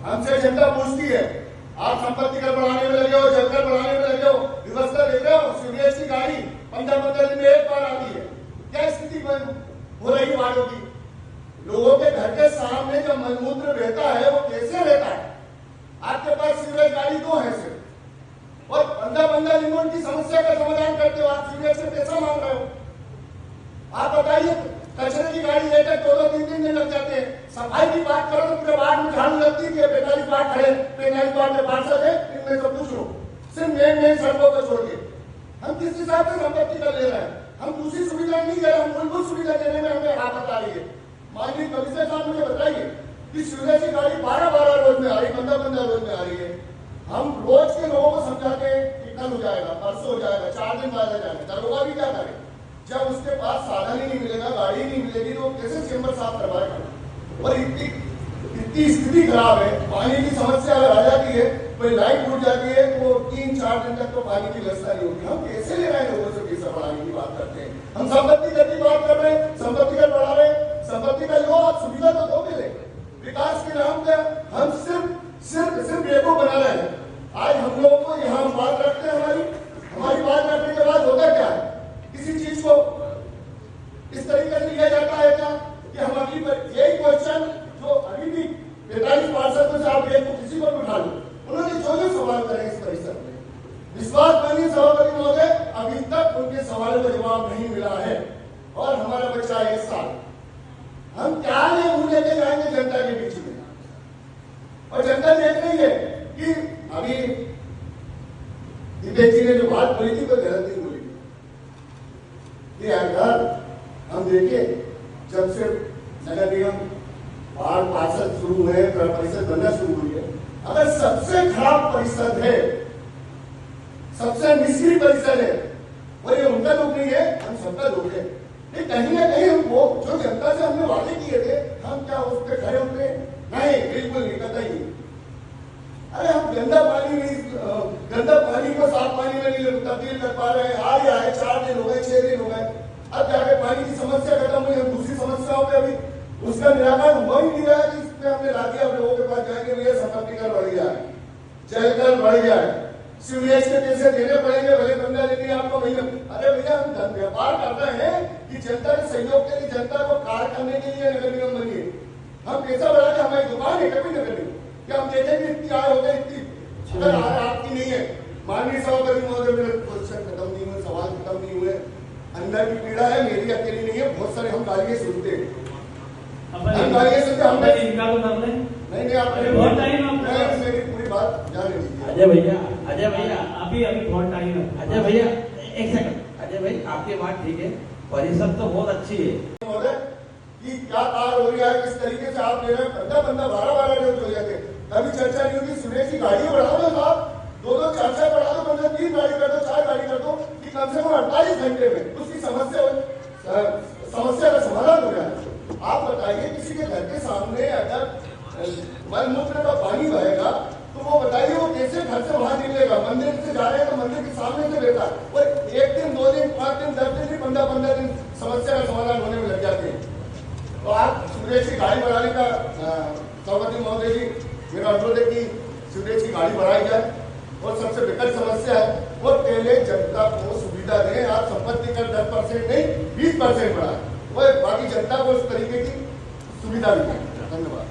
हमसे जनता पूछती है, आप संपत्ति कर बढ़ाने में लगे हो, जलकर बढ़ाने में लगे हो, व्यवस्था देख रहे हो, सीवरेज की गाड़ी 15-15 दिन में एक बार आती है। क्या स्थिति हो रही वार्डों की? लोगों के घर के सामने जो मलमूत्र रहता है वो कैसे रहता है? आपके पास सीवरेज गाड़ी दो है सिर्फ, और 15-15 दिन में उनकी समस्या का समाधान करते हो। आप सीवरेज से पैसा मांग रहे हो। आप बताइए, कचरे की गाड़ी लेकर 2-3 दिन लग जाते हैं। सफाई की बात करो तो पूरे वार्ड में झाड़ू लगती है, 45 वार्ड खड़े, 45 वार्ड में पार्षद है, इनमें से पूछ लो, सिर्फ मेन सड़कों पर छोड़ के हम किस हिसाब से संपत्ति कर ले रहे हैं? हम दूसरी सुविधा नहीं दे रहे, हम मूलभूत सुविधा देने में हमें आफत आ रही है। माननीय कमिश्नर साहब मुझे बताइए कि सीवरेज की गाड़ी 12-12 रोज में आ रही, 15-15 रोज में आ रही है। हम रोज के लोगों को समझाते हैं कि कल हो जाएगा, परसों हो जाएगा, 4 दिन बाद हो जाएगा। दरोगा भी क्या करे? जब उसके पास साधन ही नहीं मिलेगा, गाड़ी नहीं मिलेगी, तो कैसे चेंबर साफ करवाएगा? और इतनी स्थिति खराब है, पानी की समस्या अगर आ जाती है, कोई लाइट टूट जाती है तो 3-4 दिन तक तो पानी की व्यवस्था नहीं होती। हम कैसे ले रहे हैं लोगों से पैसा बढ़ाने की बात करते हैं? हम संपत्ति कर की बात कर रहे हैं, संपत्ति कर बढ़ा रहे हैं, संपत्ति का लो, आप सुविधा तो दो मिले। विकास के नाम पे हम सिर्फ बेवकूफ बना रहे हैं। आज हम लोगों को यहाँ बात रखते हैं, हमारी बात रखने के बाद होता क्या है? किसी चीज को इस तरीके से लिया जाता है क्या कि हम अभी यही क्वेश्चन जो अभी भी 45 पार्षद में से आप एक किसी को भी उठा लो, उन्होंने जो सवाल करे इस परिसर में, विश्वास मानिए सभापति महोदय, अभी तक उनके सवालों का जवाब नहीं मिला है। और हमारा बच्चा 1 साल, हम क्या मुंह लेके जाएंगे जनता के बीच में? और जनता देख रही है कि अभी दिपेश जी ने जो बात बोली थी वो गलत नहीं बोली थी। यार हम देखिए, जब से नगर निगम वार्ड पार्षद शुरू हुए, परिषद बनना शुरू हुई है, अगर सबसे खराब परिषद है, सबसे निष्क्रिय परिषद है, और ये उनका लोग नहीं है, हम सबका लोग है। कहीं ना कहीं हम वो जो जनता से हमने वादे किए थे, हम क्या उस पर खड़े उतरे? नहीं, बिल्कुल नहीं, कतई नहीं। अरे हम गंदा पानी को साफ पानी में नहीं तब्दील कर पा रहे हैं। आ गया है, 4 दिन हो गए, 6 दिन हो गए, अब जाके पानी की समस्या खत्म हुई। हम दूसरी समस्याओं पे अभी उसका निराकरण हो ही नहीं रहा है, जिसपे हमने ला दिया। लोगों के पास जाएंगे, भैया संपत्ति कर बढ़ गया है, जल कर बढ़ गया है, सीवरेज के पैसे देने पड़ेंगे, भले 15 दिन आपको महीने। अरे भैया, हम व्यापार कर रहे हैं कि जनता के सहयोग के लिए, जनता को कार्य करने के लिए नगर निगम बनिए। हम पैसा बढ़ा के हमारी दुकान है कभी नगर निगम क्या हम देखेंगे इतनी आय हो गई, इतनी अगर आपकी नहीं है। माननीय सभापति महोदय, मेरे क्वेश्चन खत्म नहीं हुए, सवाल खत्म नहीं हुए। अंदर की पीड़ा है, मेरी अकेली नहीं है, बहुत सारे हम गालियां सुनते हैं, हम गालियां सुनते हैं। हमने इनका तो कर ले नहीं, आपने बहुत टाइम, आप मेरी पूरी बात जाने दीजिए। अजय भैया अभी बहुत टाइम है। अजय भैया 1 सेकंड। अजय भाई, आपकी बात ठीक है, परिषद तो बहुत अच्छी है महोदय कि क्या कार्य हो रहा है, किस तरीके से आप ले रहे हैं। 12-12 रोज हो जाते हैं, कभी चर्चा नहीं होती। सीवरेज की गाड़ी बढ़ा दो साहब, 2-2 4-4 बढ़ा दो, 3 गाड़ी कर दो, 4 गाड़ी कर दो, कि कम से कम 48 घंटे में उसकी समस्या का समाधान हो जाए। आप बताइए, किसी के घर के सामने अगर मलमूत्र का पानी बहेगा तो वो बताइए वो कैसे घर से बाहर निकलेगा? मंदिर से जा रहे हैं तो मंदिर के सामने से रहता है, और 1 दिन 2 दिन 5 दिन 10 दिन 15-15 दिन समस्या का समाधान होने में लग जाते हैं। तो आप सीवरेज की गाड़ी बढ़ाने का, सभापति महोदय जी, मेरा अनुरोध है कि सीवरेज की गाड़ी बढ़ाई जाए। और सबसे विकट समस्या है, और पहले जनता को सुविधा दें। आप संपत्ति कर 10% नहीं 20% बढ़ाएं, और बाकी जनता को उस तरीके की सुविधा भी दें। धन्यवाद।